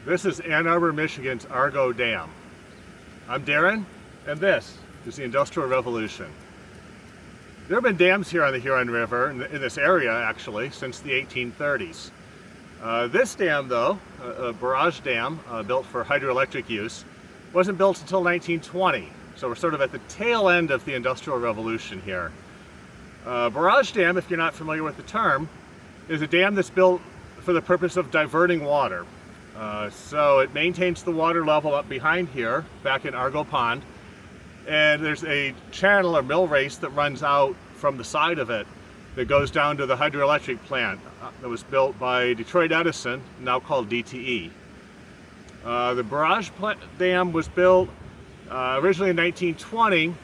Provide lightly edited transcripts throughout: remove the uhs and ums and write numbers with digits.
This is Ann Arbor, Michigan's Argo Dam. I'm Darren, and this is the Industrial Revolution. There have been dams here on the Huron River, in this area actually, since the 1830s. This dam though, a barrage dam built for hydroelectric use, wasn't built until 1920. So we're sort of at the tail end of the Industrial Revolution here. Barrage dam, if you're not familiar with the term, is a dam that's built for the purpose of diverting water. So it maintains the water level up behind here, back in Argo Pond, and there's a channel or mill race that runs out from the side of it that goes down to the hydroelectric plant that was built by Detroit Edison, now called DTE. The barrage dam was built originally in 1920,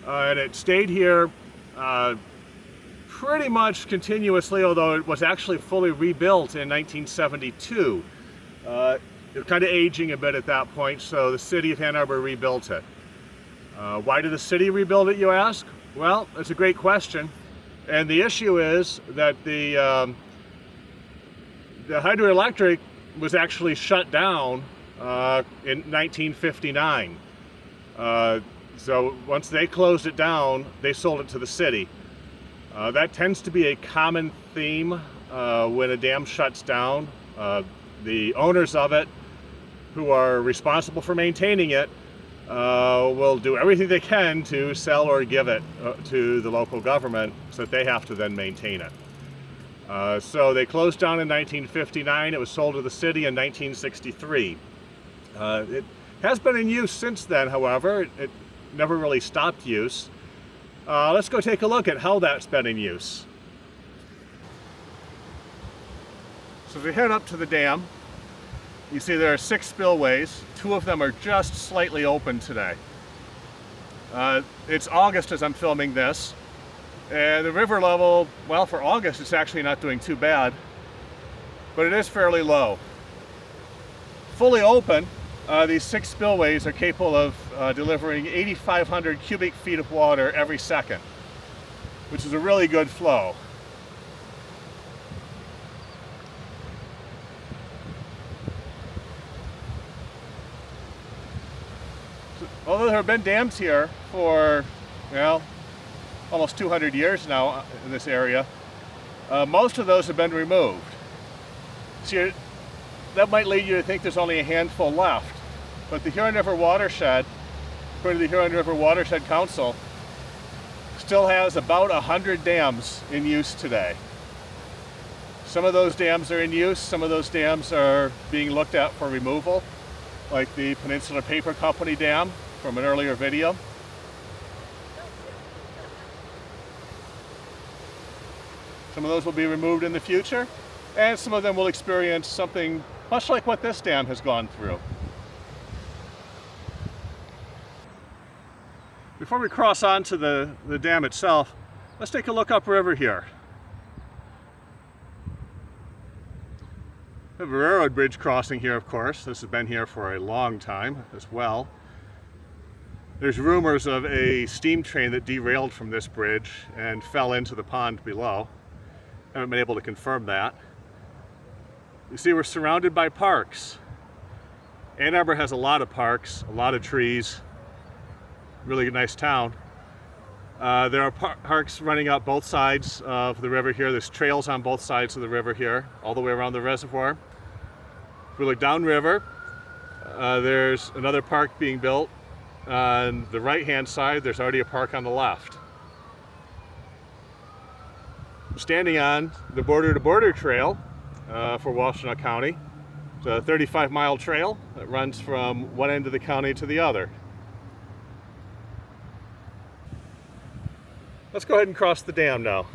and it stayed here pretty much continuously, although it was actually fully rebuilt in 1972. It was kind of aging a bit at that point, so the city of Ann Arbor rebuilt it. Why did the city rebuild it, you ask? Well, that's a great question. And the issue is that the hydroelectric was actually shut down in 1959. So once they closed it down, they sold it to the city. That tends to be a common theme when a dam shuts down. The owners of it, who are responsible for maintaining it, will do everything they can to sell or give it to the local government so that they have to then maintain it. So they closed down in 1959. It was sold to the city in 1963. It has been in use since then, however. It never really stopped use. Let's go take a look at how that's been in use. So as we head up to the dam, you see there are 6 spillways. 2 of them are just slightly open today. It's August as I'm filming this, and the river level, well, for August it's actually not doing too bad, but it is fairly low. Fully open, these 6 spillways are capable of delivering 8,500 cubic feet of water every second, which is a really good flow. Although there have been dams here for, well, almost 200 years now in this area, most of those have been removed. So that might lead you to think there's only a handful left. But the Huron River Watershed, according to the Huron River Watershed Council, still has about 100 dams in use today. Some of those dams are in use, some of those dams are being looked at for removal, like the Peninsula Paper Company Dam from an earlier video. Some of those will be removed in the future, and some of them will experience something much like what this dam has gone through. Before we cross on to the dam itself, let's take a look upriver here. We have a railroad bridge crossing here, of course. This has been here for a long time as well. There's rumors of a steam train that derailed from this bridge and fell into the pond below. Haven't been able to confirm that. You see, we're surrounded by parks. Ann Arbor has a lot of parks, a lot of trees, really nice town. There are parks running out both sides of the river here. There's trails on both sides of the river here, all the way around the reservoir. If we look downriver, there's another park being built. On the right-hand side, there's already a park on the left. I'm standing on the border-to-border trail for Washtenaw County. It's a 35-mile trail that runs from one end of the county to the other. Let's go ahead and cross the dam now.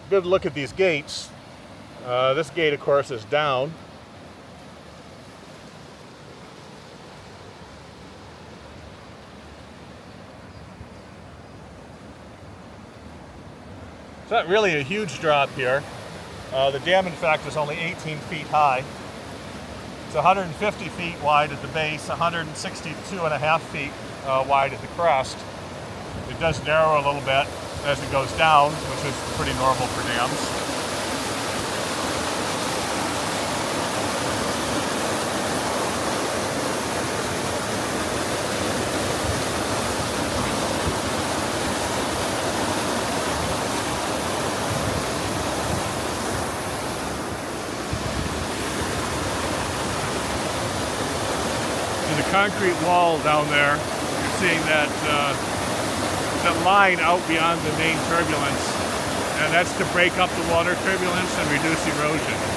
Good look at these gates. This gate, of course, is down. It's not really a huge drop here. The dam, in fact, is only 18 feet high. It's 150 feet wide at the base, 162.5 feet wide at the crest. It does narrow a little bit as it goes down, which is pretty normal for dams. Concrete wall down there, you're seeing that line out beyond the main turbulence, and that's to break up the water turbulence and reduce erosion.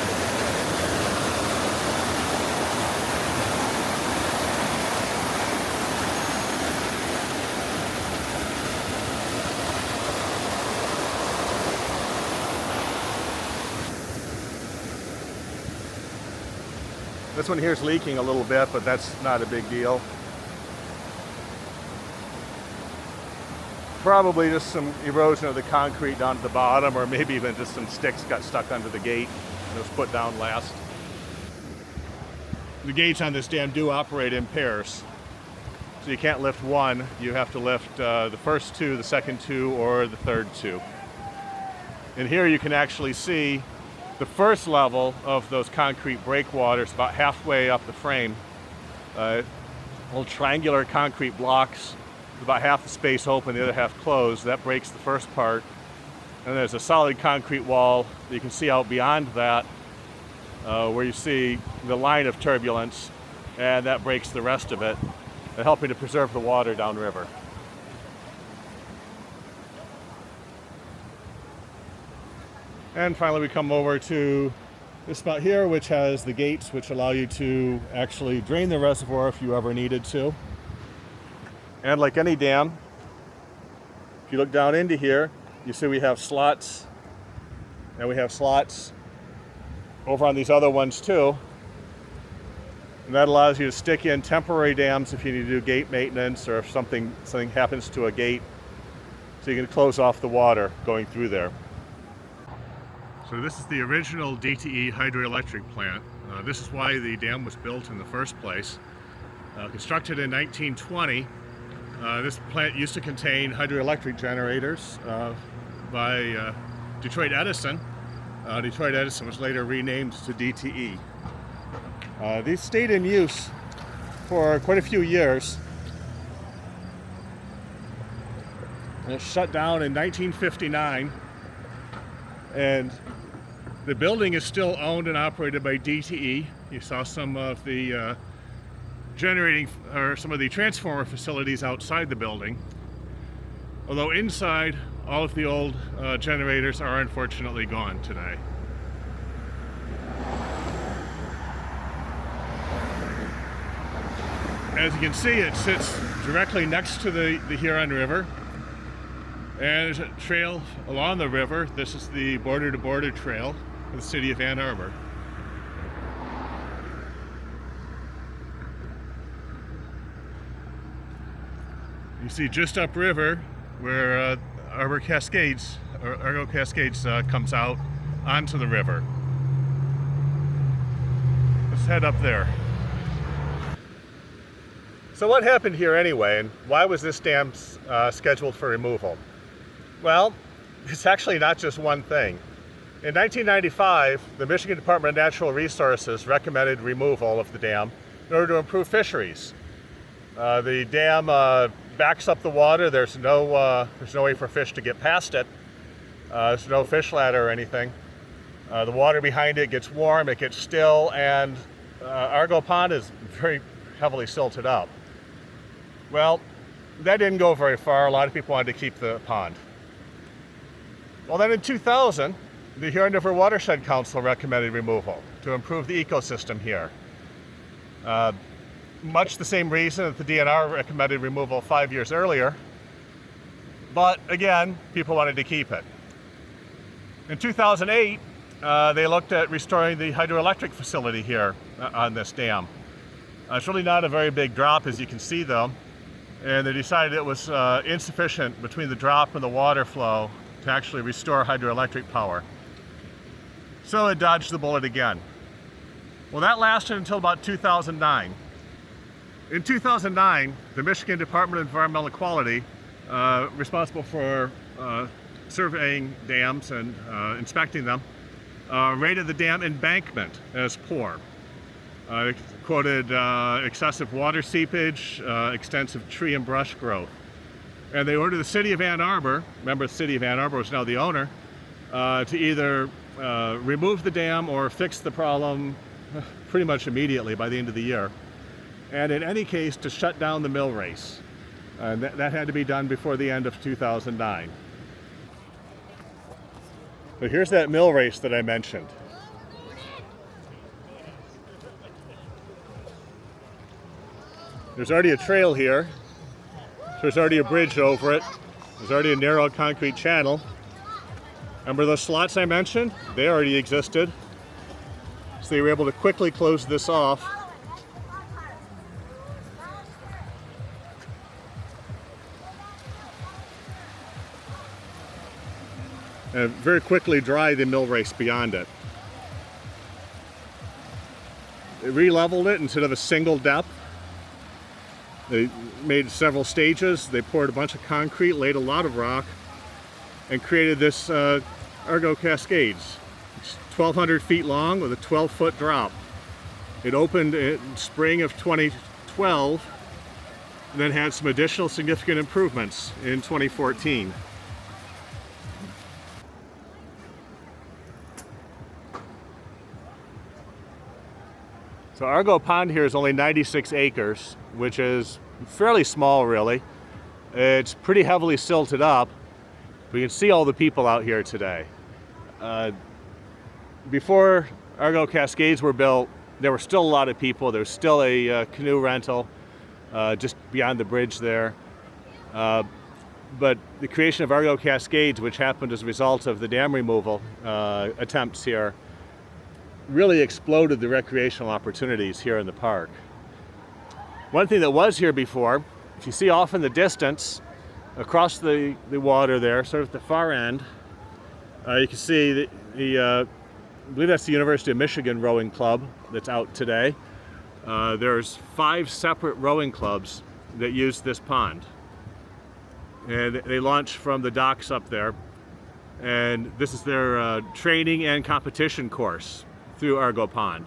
This one here is leaking a little bit, but that's not a big deal. Probably just some erosion of the concrete down to the bottom, or maybe even just some sticks got stuck under the gate and was put down last. The gates on this dam do operate in pairs. So you can't lift one, you have to lift the first two, the second two, or the third two. And here you can actually see the first level of those concrete breakwaters about halfway up the frame. Little triangular concrete blocks, about half the space open, the other half closed. That breaks the first part. And there's a solid concrete wall that you can see out beyond that, where you see the line of turbulence, and that breaks the rest of it, and helping to preserve the water downriver. And finally we come over to this spot here, which has the gates which allow you to actually drain the reservoir if you ever needed to. And like any dam, if you look down into here, you see we have slots, and we have slots over on these other ones too. And that allows you to stick in temporary dams if you need to do gate maintenance, or if something happens to a gate, so you can close off the water going through there. So this is the original DTE hydroelectric plant. This is why the dam was built in the first place. Constructed in 1920, this plant used to contain hydroelectric generators by Detroit Edison. Detroit Edison was later renamed to DTE. These stayed in use for quite a few years. And it shut down in 1959. And the building is still owned and operated by DTE. You saw some of the some of the transformer facilities outside the building. Although inside, all of the old generators are unfortunately gone today. As you can see, it sits directly next to the Huron River. And there's a trail along the river. This is the border-to-border trail of the city of Ann Arbor. You see just upriver where Argo Cascades comes out onto the river. Let's head up there. So what happened here anyway, and why was this dam scheduled for removal? Well, it's actually not just one thing. In 1995, the Michigan Department of Natural Resources recommended removal of the dam in order to improve fisheries. The dam backs up the water. There's no way for fish to get past it. There's no fish ladder or anything. The water behind it gets warm, it gets still, and Argo Pond is very heavily silted up. Well, that didn't go very far. A lot of people wanted to keep the pond. Well, then in 2000, the Huron River Watershed Council recommended removal to improve the ecosystem here. Much the same reason that the DNR recommended removal 5 years earlier, but again, people wanted to keep it. In 2008, they looked at restoring the hydroelectric facility here on this dam. It's really not a very big drop, as you can see though, and they decided it was insufficient between the drop and the water flow to actually restore hydroelectric power. So it dodged the bullet again. Well, that lasted until about 2009. In 2009, the Michigan Department of Environmental Quality, responsible for surveying dams and inspecting them, rated the dam embankment as poor. It quoted excessive water seepage, extensive tree and brush growth. And they ordered the city of Ann Arbor, remember the city of Ann Arbor is now the owner, to either remove the dam or fix the problem pretty much immediately by the end of the year. And in any case, to shut down the mill race. And that had to be done before the end of 2009. So here's that mill race that I mentioned. There's already a trail here. There's already a bridge over it. There's already a narrow concrete channel. Remember those slots I mentioned? They already existed. So they were able to quickly close this off. And very quickly dry the mill race beyond it. They re-leveled it instead of a single depth. They made several stages. They poured a bunch of concrete, laid a lot of rock, and created this Argo Cascades. It's 1,200 feet long with a 12-foot drop. It opened in spring of 2012 and then had some additional significant improvements in 2014. So Argo Pond here is only 96 acres, which is fairly small really. It's pretty heavily silted up. We can see all the people out here today. Before Argo Cascades were built, there were still a lot of people. There was still a canoe rental just beyond the bridge there. But the creation of Argo Cascades, which happened as a result of the dam removal attempts here, really exploded the recreational opportunities here in the park. One thing that was here before, if you see off in the distance, across the water there, sort of at the far end, you can see I believe that's the University of Michigan rowing club that's out today. There's 5 separate rowing clubs that use this pond. And they launch from the docks up there. And this is their training and competition course through Argo Pond.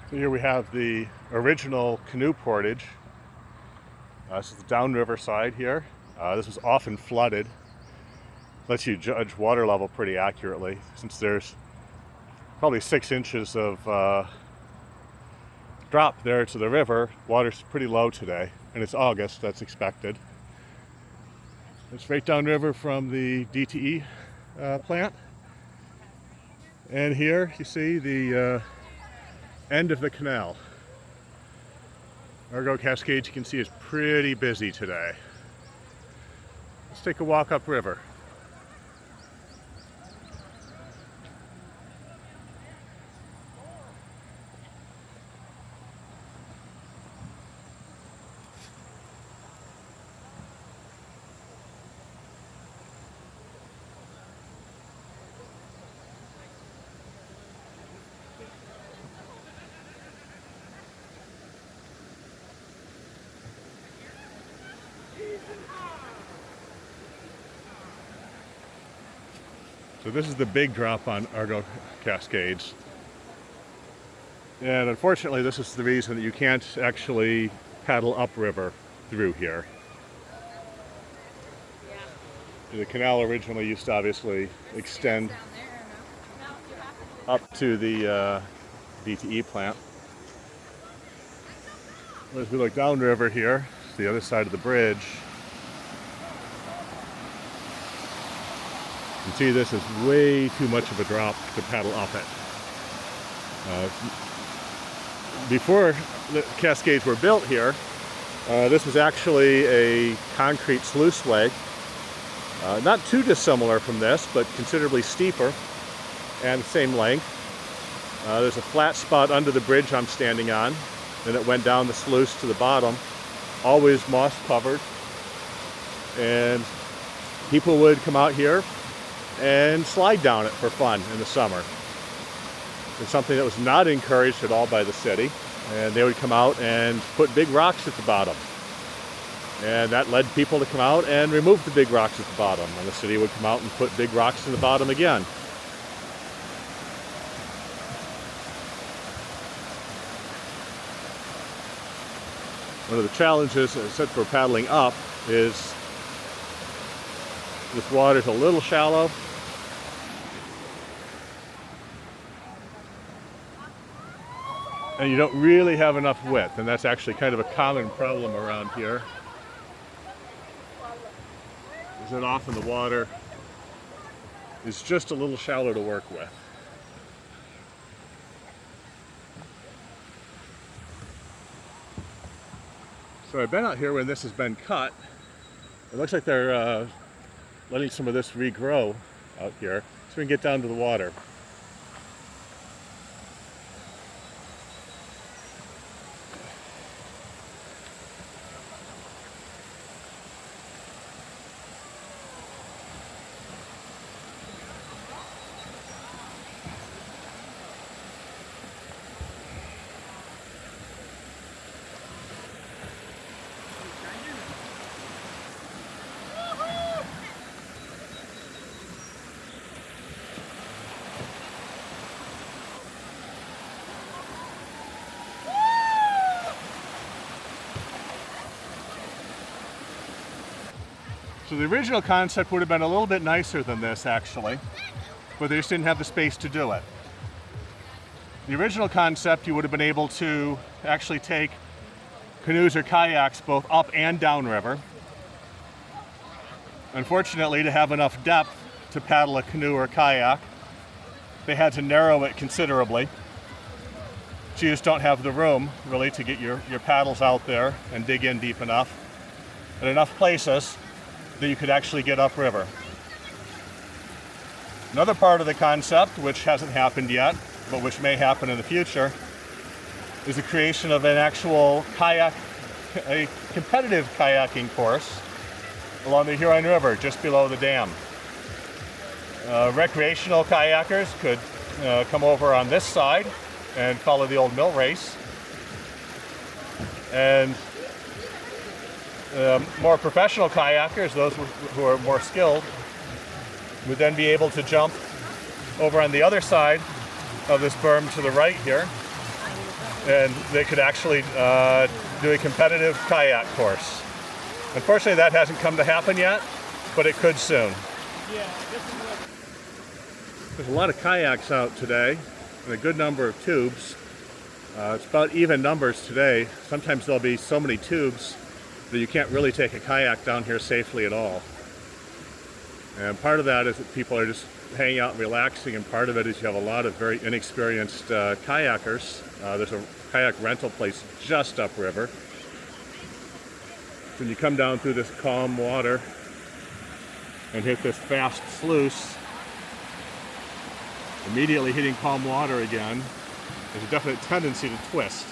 So here we have the original canoe portage. This is the downriver side here. This was often flooded. Lets you judge water level pretty accurately since there's probably 6 inches of drop there to the river. Water's pretty low today, and it's August, that's expected. It's right downriver from the DTE plant. And here you see the end of the canal. Argo Cascades, you can see, is pretty busy today. Let's take a walk upriver. So this is the big drop on Argo Cascades. And unfortunately, this is the reason that you can't actually paddle upriver through here. The canal originally used to obviously extend up to the DTE plant. As we look downriver here, the other side of the bridge, you can see this is way too much of a drop to paddle up it. Before the Cascades were built here, this was actually a concrete sluiceway. Not too dissimilar from this, but considerably steeper and same length. There's a flat spot under the bridge I'm standing on, and it went down the sluice to the bottom, always moss covered. And people would come out here and slide down it for fun in the summer. It's something that was not encouraged at all by the city, and they would come out and put big rocks at the bottom. And that led people to come out and remove the big rocks at the bottom, and the city would come out and put big rocks in the bottom again. One of the challenges, except for paddling up, is this water's a little shallow. And you don't really have enough width, and that's actually kind of a common problem around here. Is that often the water is just a little shallow to work with. So I've been out here when this has been cut. It looks like they're letting some of this regrow out here so we can get down to the water. So the original concept would have been a little bit nicer than this, actually, but they just didn't have the space to do it. The original concept, you would have been able to actually take canoes or kayaks both up and downriver. Unfortunately, to have enough depth to paddle a canoe or kayak, they had to narrow it considerably. So you just don't have the room, really, to get your paddles out there and dig in deep enough at enough places that you could actually get upriver. Another part of the concept, which hasn't happened yet, but which may happen in the future, is the creation of an actual a competitive kayaking course along the Huron River, just below the dam. Recreational kayakers could come over on this side and follow the old mill race. And more professional kayakers, those who are more skilled, would then be able to jump over on the other side of this berm to the right here, and they could actually do a competitive kayak course. Unfortunately, that hasn't come to happen yet, but it could soon. There's a lot of kayaks out today, and a good number of tubes. It's about even numbers today. Sometimes there'll be so many tubes that you can't really take a kayak down here safely at all. And part of that is that people are just hanging out and relaxing, and part of it is you have a lot of very inexperienced kayakers. There's a kayak rental place just upriver. When you come down through this calm water and hit this fast sluice, immediately hitting calm water again, there's a definite tendency to twist.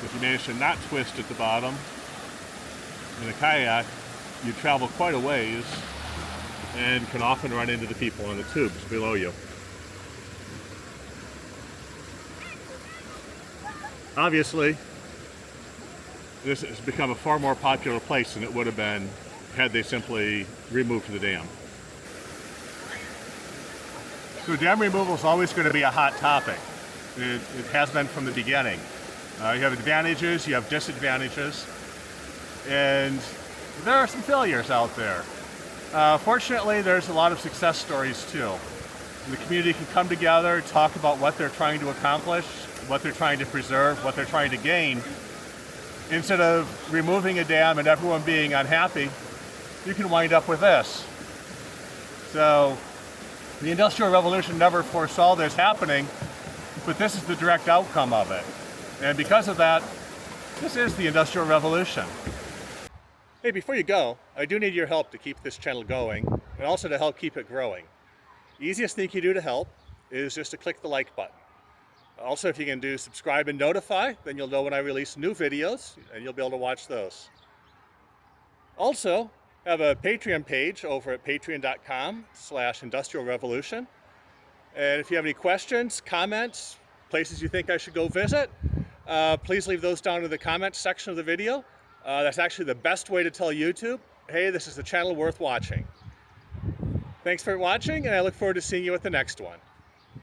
If you manage to not twist at the bottom in a kayak, you travel quite a ways and can often run into the people on the tubes below you. Obviously, this has become a far more popular place than it would have been had they simply removed the dam. So dam removal is always going to be a hot topic. It has been from the beginning. You have advantages, you have disadvantages, and there are some failures out there. Fortunately, there's a lot of success stories too. The community can come together, talk about what they're trying to accomplish, what they're trying to preserve, what they're trying to gain. Instead of removing a dam and everyone being unhappy, you can wind up with this. So the Industrial Revolution never foresaw this happening, but this is the direct outcome of it. And because of that, this is the Industrial Revolution. Hey, before you go, I do need your help to keep this channel going and also to help keep it growing. The easiest thing you can do to help is just to click the like button. Also, if you can do subscribe and notify, then you'll know when I release new videos and you'll be able to watch those. Also, I have a Patreon page over at patreon.com/industrialrevolution. And if you have any questions, comments, places you think I should go visit, please leave those down in the comments section of the video. That's actually the best way to tell YouTube, hey, this is a channel worth watching. Thanks for watching, and I look forward to seeing you at the next one.